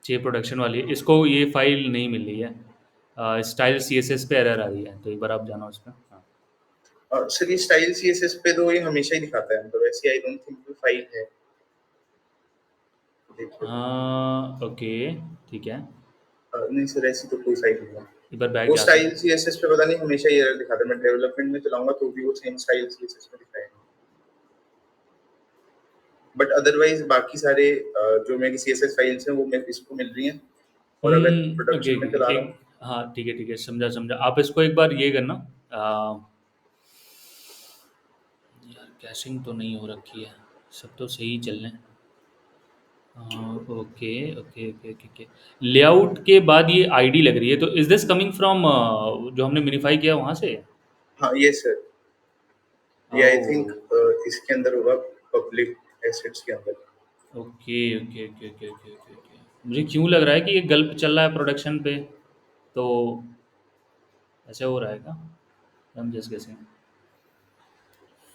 ये प्रोडक्शन वाली है, इसको ये फाइल नहीं मिल रही है, स्टाइल CSS पे एरर आ रही है, तो एक बार आप जाना उस पर। हाँ, सर, ये स्टाइल CSS पे तो ये हमेशा ही दिखाता है, मतलब ऐसी आई डोंट थिंक कोई फाइल है। देखिए, हाँ, ओके, ठीक है, नहीं सर, ऐसी तो कोई फाइल नहीं है। एक बार बैक वो जा स्टाइल सकते। CSS पे पता नहीं हमेशा ही एरर दिखाता है, मैं डेवलपमेंट में चलाऊंगा तो भी वो सेम स्टाइल CSS में दिखाएगा। बट अदरवाइज बाकी सारे जो मेरी CSS फाइल्स हैं वो मेरे इसको मिल रही हैं, और अगर ओके, प्रोडक्शन में चला रहा एक, हूँ। हाँ ठीक है, ठीक है, समझा समझा। आप इसको एक बार ये करना, यार कैशिंग तो नहीं हो रखी है, सब तो सही चल रहे हैं। Okay okay okay okay okay, layout के बाद ये ID लग रही है, तो इज दिस कमिंग फ्रॉम जो हमने मिनिफाई किया वहाँ से? हाँ, ये सर, ये आई थिंक ओह, इसके अंदर होगा, पब्लिक एसेट्स के अंदर। Okay okay okay okay okay okay okay, मुझे क्यों लग रहा है कि ये गल्प चल रहा है प्रोडक्शन पे। तो ऐसे हो रहा है क्या? हम जस्ट कैसे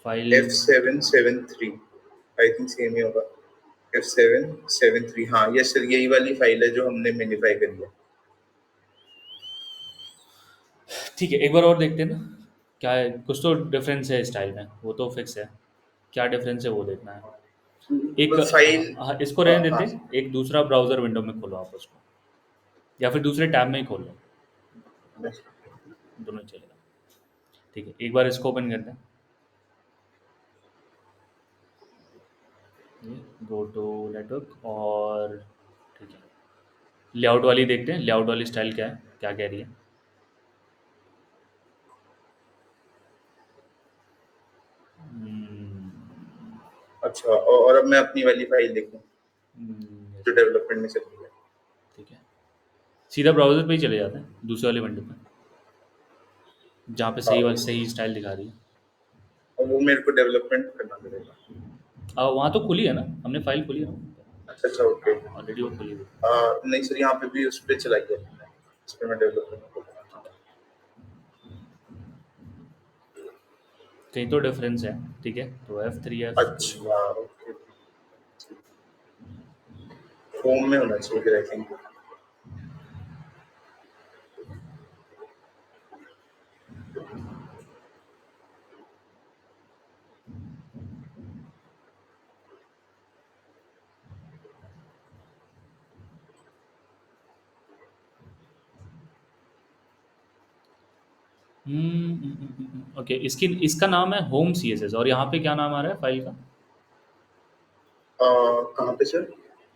file F773 I think same ही होगा। F773, हाँ यस सर, यही वाली फाइल है जो हमने मिनिफाई करी है। ठीक है, एक बार और देखते हैं ना क्या है। कुछ तो डिफरेंस है स्टाइल में, वो तो फिक्स है। क्या डिफरेंस है वो देखना है। एक फाइल, हाँ, इसको रहने देते हाँ हैं, एक दूसरा ब्राउज़र विंडो में खोलो आप उसको, या फिर दूसरे टैब में ही खोल लो, दोनों ही चलेगा। ठीक है, एक बार इसको ओपन करते हैं। गो टू नेटवर्क और ठीक है, लेआउट वाली देखते हैं, लेआउट वाली स्टाइल क्या है, क्या कह रही है। हम्म, अच्छा, और अब मैं अपनी वाली फाइल देखूं जो yes, डेवलपमेंट में चल रही है। ठीक है, सीधा ब्राउज़र पे ही चले जाते हैं, दूसरे वाले विंडो पे, जहाँ पे हाँ, सही स्टाइल दिखा रही है। और वो मेरे को डेवलपमेंट करना पड़ेगा। वहाँ तो खुली है ना, हमने फाइल खुली है ना, अच्छा अच्छा, ओके। ऑलरेडी वो खुली हुई है। नहीं सर, यहाँ पे भी उस पे चलाई है मैंने, इस पे मैं डेवलपमेंट करूँगा। कहीं तो डिफरेंस है। ठीक है, तो F3 F2। अच्छा, ओके। होम में होना चाहिए फिर आई थिंक। ओके, इसकी इसका नाम है होम CSS, और यहाँ पे क्या नाम आ रहा है फाइल का? कहाँ पे सर?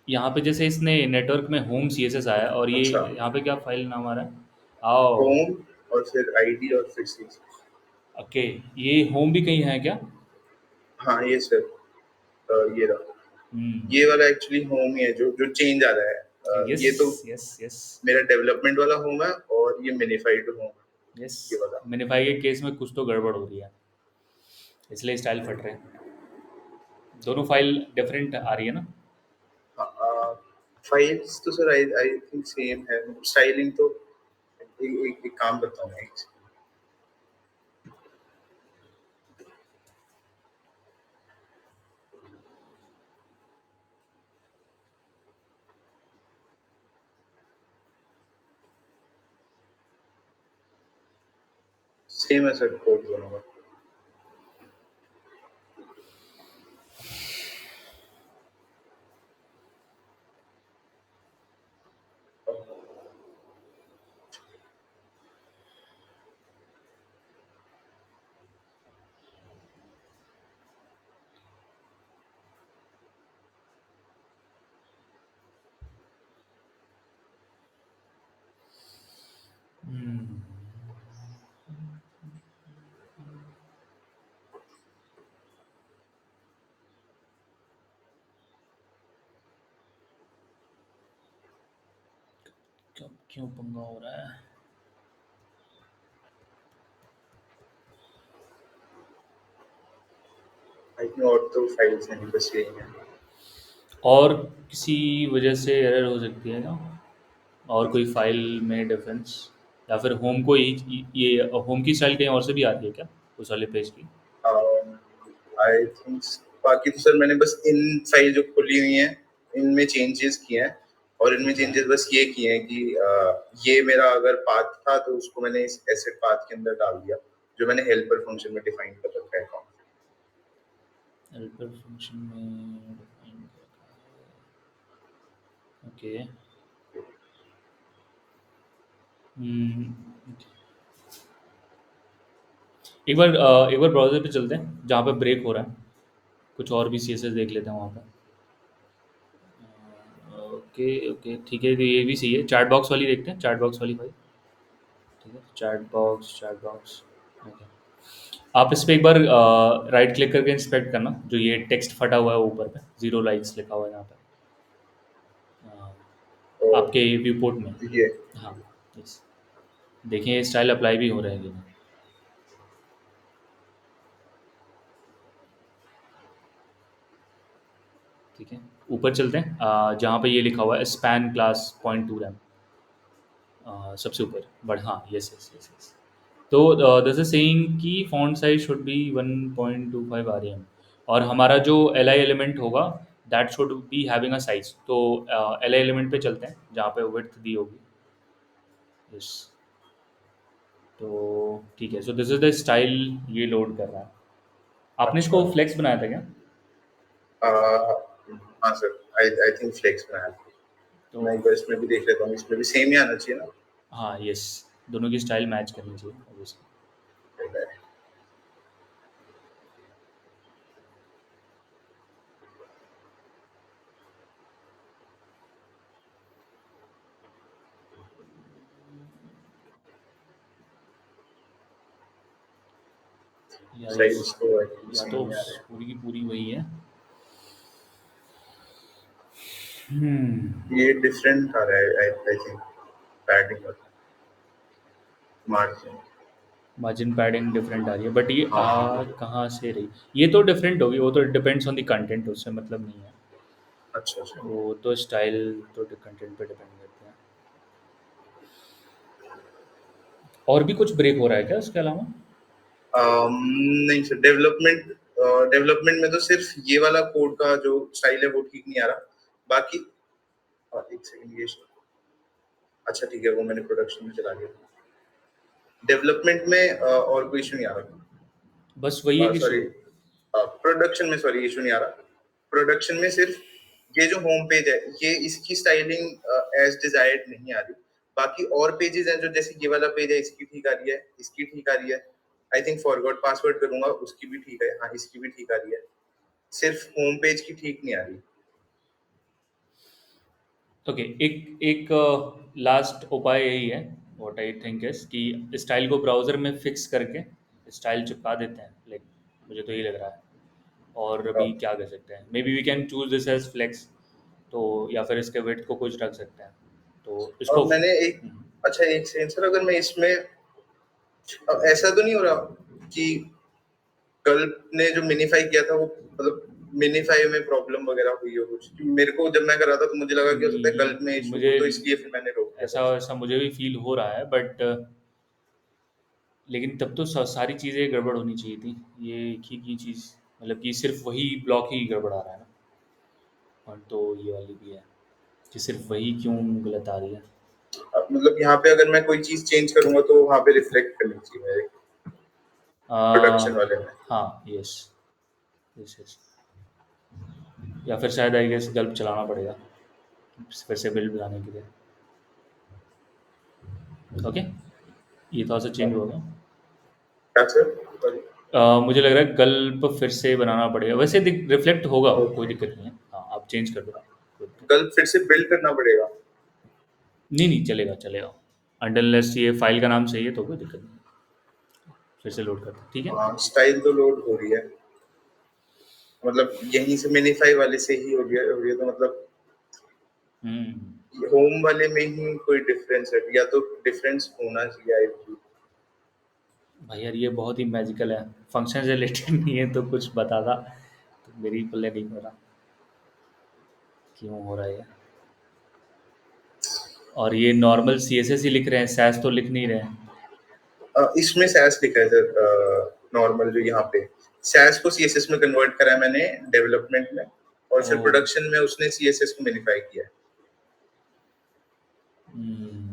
यहाँ पे जैसे इसने नेटवर्क में होम CSS आया, और ये अच्छा, यहाँ पे क्या फाइल नाम आ रहा है? आओ, होम और फिर आईडी और फिर सी। ओके, ये होम भी कहीं है क्या? हाँ ये सर, ये रहा। हम्म, ये वाला एक्चुअली होम ही है जो जो चेंज आ रहा है। यस ये तो यस यस मेरा डेवलपमेंट वाला होम है और ये मिनिफाइड होम है, यस। ये वाला। मिनिफाई के केस में कुछ तो गड़बड़ हो रही है, इसलिए स्टाइल फट रहे हैं। दोनों फाइल डिफरेंट आ रही है ना? हाँ, फाइल्स तो sir I I think same है, स्टाइलिंग तो एक काम करता हूँ मैं। सेम है सर कोड दोनों का। हम्म, क्यों क्यों पंगा हो रहा है? आई थिंक और तो फाइल्स हैं नहीं, बस यही है। और किसी वजह से एरर हो सकती है ना, और कोई फाइल में डिफरेंस, या फिर होम को ही, ये होम की स्टाइल कहीं और से भी आती है क्या उस वाले पेज की? आई थिंक बाकी तो सर मैंने बस इन फाइल जो खुली हुई हैं इनमें चेंजेस किए हैं, और इनमें ठीक है, चेंजेस बस ये किए हैं कि ये मेरा अगर पाथ था तो उसको मैंने इस एसेट पाथ के अंदर डाल दिया जो मैंने हेल्पर फंक्शन में डिफाइन कर रखा है अकाउंट। हेल्पर फंक्शन में डिफाइन कर रखा है, ओके। हम्म, एक बार ब्राउज़र पे चलते हैं जहाँ पे ब्रेक हो रहा है, कुछ और भी CSS देख लेते हैं वहाँ पे। ओके ओके, ठीक है, तो ये भी सही है। चैट बॉक्स वाली देखते हैं, चैट बॉक्स वाली फाइल। ठीक है, चैट बॉक्स, ओके। आप इस पे एक बार राइट क्लिक करके इंस्पेक्ट करना, जो ये टेक्स्ट फटा हुआ है ऊपर पे, 0 लाइक्स लिखा हुआ है यहाँ पे, तो आपके व्यू पोर्ट में। ये हाँ, यस, देखिए ये स्टाइल अप्लाई भी हो रहा है कि नहीं। ठीक है, ऊपर चलते हैं, जहाँ पे ये लिखा हुआ है स्पैन क्लास 0.2 रैम, सबसे ऊपर, बट हाँ, यस यस यस यस। तो दिस इज सेइंग कि font size should be 1.25 RM, और हमारा जो एल आई एलिमेंट होगा that should be having a size. तो एल आई एलिमेंट पे चलते हैं जहाँ पे विड्थ दी होगी। यस, तो ठीक है। So this is the style, ये लोड कर रहा है। आपने अच्छा। इसको फ्लेक्स बनाया था क्या? हाँ सर, आई थिंक फ्लेक्स में है। तो मैं एक बार इसमें भी देख लेता हूँ, इसमें भी सेम ही आना चाहिए ना। हाँ, यस, दोनों की स्टाइल मैच करनी चाहिए obviously। यार ये साइज तो आई थिंक या तो सेम ही आ रहे हैं। पूरी की पूरी वही है। ये डिफरेंट आ रहा है आई थिंक, पैडिंग और मार्जिन। मार्जिन पैडिंग डिफरेंट आ रही है, बट ये हाँ आ कहाँ से रही? ये तो डिफरेंट होगी, वो तो डिपेंड्स ऑन द कंटेंट, उससे मतलब नहीं है। अच्छा अच्छा। वो तो स्टाइल तो कंटेंट पे डिपेंड करते हैं। और भी कुछ ब्रेक हो रहा है क्या उसके अलावा? नहीं सर, डेवलपमेंट में तो सिर्फ ये वाला कोड का जो स्टाइल है वो ठीक नहीं आ रहा। बाकी एक सेकंड, ये अच्छा ठीक है, वो मैंने प्रोडक्शन में चला दिया। डेवलपमेंट में और कोई इशू नहीं आ बस वही रहा, एक इशू सॉरी। है। प्रोडक्शन में सॉरी इशू नहीं आ रहा। प्रोडक्शन में सिर्फ ये जो होम पेज है, ये इसकी स्टाइलिंग एज डिजायर्ड नहीं आ रही। बाकी और पेजेस हैं, जो जैसे ये वाला पेज है, इसकी ठीक आ रही है, इसकी ठीक आ रही है। आई थिंक फॉरगॉट पासवर्ड करूंगा, उसकी भी ठीक है, हाँ इसकी भी ठीक आ रही है। सिर्फ होम पेज की ठीक नहीं आ रही। ओके, एक एक लास्ट उपाय यही है, व्हाट आई थिंक इज कि स्टाइल को ब्राउज़र में फिक्स करके स्टाइल चिपका देते हैं, लाइक मुझे तो यही लग रहा है। और अ, अभी क्या कर सकते हैं, maybe we can choose this as flex, तो या फिर इसके विड्थ को कुछ रख सकते हैं, तो और इसको मैंने एक, अच्छा एक सेंसर, अगर मैं इसमें, अब ऐसा तो नहीं हो रहा कि कल ने जो मिनीफाई किया था वो, मतलब मिनीफाई में प्रॉब्लम वगैरह हुई हो कुछ? क्योंकि मेरे को जब मैं कर रहा था तो मुझे लगा कि हो सकता है गल्प में इशू मुझे हो, तो इसलिए फिर मैंने रोक दिया ऐसा था। ऐसा मुझे भी फील हो रहा है, बट लेकिन तब तो सारी चीज़ें गड़बड़ होनी चाहिए थी। ये एक ही की चीज़, मतलब कि सिर्फ वही ब्लॉक ही गड़बड़ आ रहा है ना। और तो ये वाली भी है कि सिर्फ वही क्यों गलत आ रही है। अब मतलब यहाँ पे अगर मैं कोई चीज चेंज करूंगा तो वहाँ पे रिफ्लेक्ट करनी चाहिए मेरे प्रोडक्शन वाले में। हाँ, यस यस यस। या फिर शायद आई गेस गल्प चलाना पड़ेगा फिर से बिल्ड बनाने के लिए। ओके, ये थोड़ा सा चेंज होगा। क्या सर, सॉरी। मुझे लग रहा है गल्प फिर से बनाना पड़ेगा, वैसे रिफ्लेक्ट होगा वो, कोई दिक्कत नहीं है। हाँ, आप चेंज कर दो, कोई दिक्कत कल फिर से बिल्ड करना पड़ेगा। नहीं। नहीं, चलेगा चलेगा, अनलेस ये फाइल का नाम सही है तो कोई दिक्कत नहीं। फिर से लोड करते हैं, ठीक है। हाँ, स्टाइल तो लोड हो रही है, मतलब यहीं से मिनीफाई वाले से ही हो रही है, तो मतलब हम्म। होम वाले में ही कोई डिफरेंस है, या तो डिफरेंस होना चाहिए आई थिंक। भाई यार, ये बहुत ही मैजिकल है, फंक्शन से रिलेटेड नहीं है तो कुछ बता था, तो मेरी पल्ले नहीं हो रहा क्यों हो रहा है ये। और ये नॉर्मल सी एस एस ही लिख रहे हैं, सैस तो लिख नहीं रहे हैं। इसमें सैस लिखा है सर, नॉर्मल जो यहाँ पे सैस को सीएसएस में कन्वर्ट करा है मैंने डेवलपमेंट में, और ओ। फिर प्रोडक्शन में उसने सीएसएस को मिनिफाई किया है। हम्म।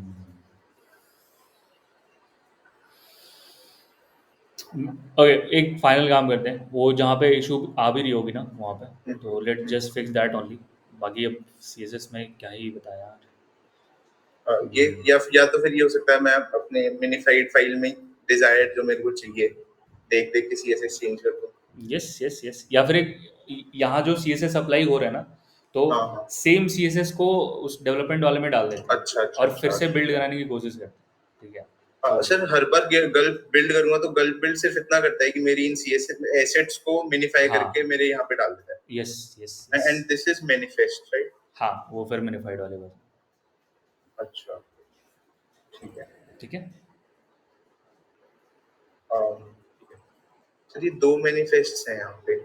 ओके, एक फाइनल काम करते हैं, वो जहाँ पे इशू आ भी रही होगी ना वहाँ पे, तो let just fix that only. बाकी अब सी एस एस में क्या ही बताया यार। ये हम्म, या तो फिर ये हो सकता है मैं अपने मिनिफाइड फाइल में डिजायर्ड जो मेरे को चाहिए देख देख के सीएसएस चेंज कर दूं। यस यस यस, या फिर एक यहाँ जो सी एस एस अप्लाई हो रहा है ना, तो हाँ हाँ। सेम सी एस एस को उस डेवलपमेंट वाले में डाल देते हैं अच्छा अच्छा और फिर अच्छा से अच्छा। बिल्ड कराने की कोशिश करते हैं, ठीक है। तो सर हर बार गल्प बिल्ड करूंगा तो गल्प बिल्ड सिर्फ इतना करता है कि मेरी इन सीएसएस एसेट्स को मिनिफाई करके हाँ, मेरे यहाँ पे डाल देता यस यस है, yes, and this is manifest right. हाँ वो फिर मिनिफाइड वाले बस। अच्छा ठीक है। ठीक है। um, सर ये दो मैनिफेस्ट्स हैं यहाँ पे,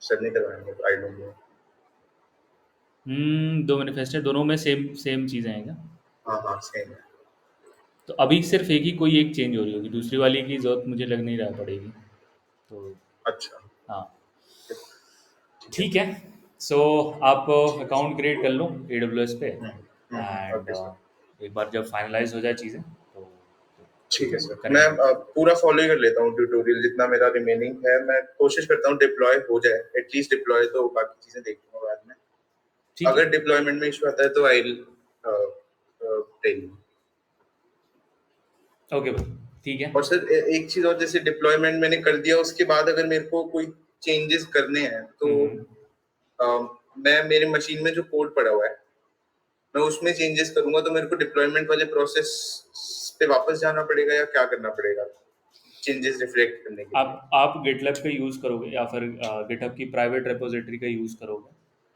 सर ने करवाएंगे, आई डोंट नो। दो मैनिफेस्ट है, दोनों में सेम सेम चीज़ें हैं क्या? हाँ सेम है। तो अभी सिर्फ एक ही कोई एक चेंज हो रही होगी, दूसरी वाली की जरूरत मुझे लग नहीं रहा पड़ेगी। तो अच्छा हाँ ठीक है ठीक है। सो आप ठीक है अकाउंट क्रिएट कर लो AWS पे, एंड ओके सर एक बार जब फाइनलाइज हो जाए चीज़ें तो ठीक है सर मैं करेंगे। पूरा फॉलो ही कर लेता हूँ ट्यूटोरियल जितना मेरा रिमेनिंग है मैं कोशिश करता हूँ डिप्लॉय हो जाए एटलीस्ट डिप्लॉय तो बाकी चीजें देखूंगा बाद में ठीक है अगर डिप्लॉयमेंट में इशू आता है तो I will tell you okay भाई ठीक है। और सर एक चीज और जैसे डिप्लॉयमेंट मैंने कर दिया उसके बाद अगर मेरे को कोई चेंजेस करने हैं तो हम्म, मैं मेरे मशीन में जो कोड पड़ा हुआ है मैं उसमें चेंजेस करूंगा तो मेरे को डिप्लॉयमेंट वाले प्रोसेस पे वापस जाना पड़ेगा या क्या करना पड़ेगा चेंजेस रिफ्लेक्ट करने के लिए आप गिटलैब का यूज़ करोगे या फिर गिटहब की प्राइवेट रेपोजिटरी का यूज़ करोगे?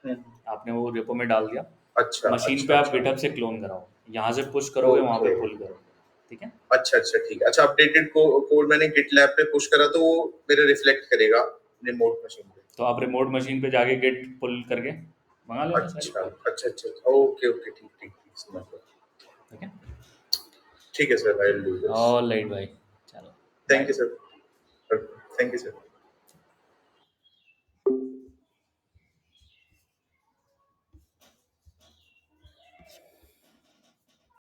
हम्म, आपने वो रेपो में डाल दिया, अच्छा मशीन पे अच्छा आप अच्छा गिटहब से क्लोन कराओ, यहाँ से पुश करोगे वहाँ पे ओके पुल करोगे, ठीक है। अच्छा अच्छा ठीक है अच्छा अपडेटेड कोड मैंने गिट लैब पे पुश करा तो वो मेरे रिफ्लेक्ट करेगा रिमोट मशीन पे तो आप रिमोट मशीन पे जाके गिट पुल करके मंगा लेना सारी अच्छा फाइल, अच्छा अच्छा ओके ओके ठीक ठीक ठीक समझ गया ठीक है। ठीक है sir I will do this all right भाई, चलो thank bye. You sir thank you sir